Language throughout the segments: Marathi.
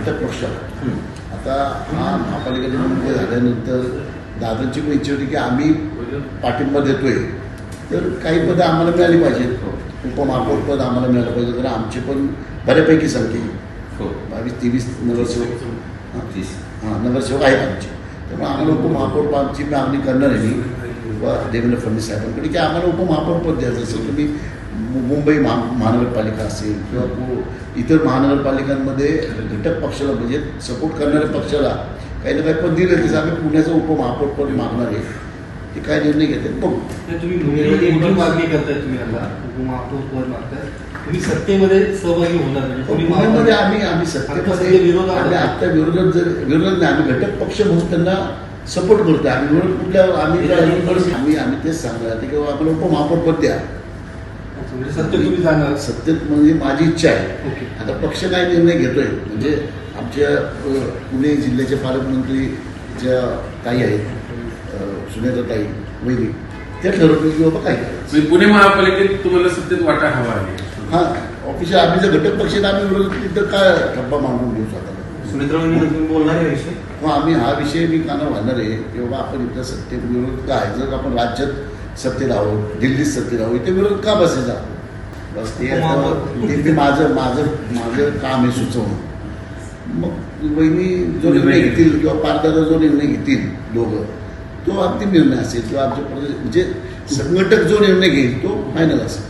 घटक पक्ष आता हा महापालिकेने निर्णय झाल्यानंतर दादांची पण इच्छा होती की आम्ही पाठिंबा देतोय तर काही पदं आम्हाला मिळाली पाहिजेत. उपमहापौर पद आम्हाला मिळालं पाहिजे तर आमची पण बऱ्यापैकी संख्या आहे 22-23 नगरसेवक नगरसेवक आहेत आमचे. त्यामुळे आम्हाला उपमहापौर पदाची मागणी करणार आहे मी व देवेंद्र फडणवीस साहेबांकडे की आम्हाला उपमहापौर पद द्यायचं असेल. तुम्ही मुंबई महानगरपालिका असेल किंवा इतर महानगरपालिकांमध्ये घटक पक्षाला म्हणजे सपोर्ट करणाऱ्या पक्षाला काही ना काही पद दिलं तसं आम्ही पुण्याचं उपमहापौर पद मागणार आहे. ते काय निर्णय घेतात बघू. तुम्ही मोठी मागणी करताय, तुम्ही आता उपमहापौर पद मागताय, तुम्ही सत्तेमध्ये सहभागी होणार नाही. पुण्यामध्ये आम्ही सत्तेमध्ये आम्ही आत्ता विरोधात नाही, आम्ही घटक पक्ष म्हणून त्यांना सपोर्ट करतोय. आम्ही विरोध कुठल्या आम्ही तेच सांगणार की बाबा आम्हाला उपमहापौर पद द्या. सत्तेत तुम्ही जाणार? सत्तेत म्हणजे माझी इच्छा आहे. आता पक्ष काय निर्णय घेतोय म्हणजे आमच्या पुणे जिल्ह्याचे पालकमंत्री ज्या ताई आहेत सुनेत्राताई वैदिक त्या ठरवलं की बाबा काय करायचं. पुणे महापालिकेत तुम्हाला सत्तेत वाटा हवा आहे. हां ऑफिशियल आम्ही जर घटक पक्षात आम्ही विरोध तिथं काय ठप्पा मांडून घेऊ स्वतःला. सुनेत्रा तुम्ही बोलणार आहे विषय मग आम्ही हा विषय मी काना घालणार आहे की बाबा आपण इथं सत्तेत विरोध काय जर आपण राज्यात सत्तेत आहोत दिल्लीत सत्तेत आहोत इथे विरोध का बसायचा. बस ते माझं काम आहे सुचवणं. मग वहिनी जो निर्णय घेतील किंवा पारदादा जो निर्णय घेतील दोघं तो अंतिम निर्णय असेल किंवा आमच्या म्हणजे संघटक जो निर्णय घेईल तो फायनल असेल.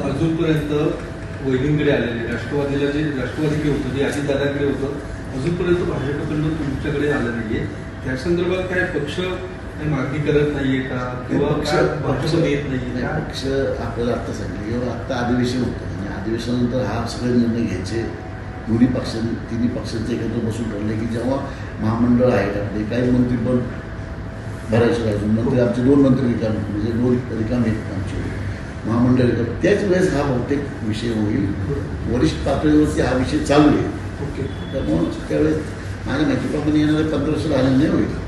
अजूनपर्यंत वहिनींकडे आलेले राष्ट्रवादीकडे होतं जे अजितदादांकडे होतं अजूनपर्यंत भाजपकडून तुमच्याकडे आलं नाहीये. त्या संदर्भात काय पक्ष मागणी करत नाहीये का किंवा पक्ष येत नाहीये? पक्ष आपल्याला आत्ता सांगितलं किंवा आत्ता अधिवेशन होतं आणि अधिवेशनानंतर हा सगळे निर्णय घ्यायचे दोन्ही पक्षांनी तिन्ही पक्षांचे एकत्र बसून ठरले की जेव्हा महामंडळ आहेत आपले काही मंत्री पण भरायचे अजून मंत्री आमचे 2 मंत्री रिकामे म्हणजे 2 रिकामे आहेत आमचे महामंडळ रिकामे त्याच वेळेस हा बहुतेक विषय होईल. वरिष्ठ पातळीवरती हा विषय चालू आहे. त्यामुळे त्यावेळेस माझ्या माहितीप्रमाणे येणारे 15 वर्ष झाले नाही होईल.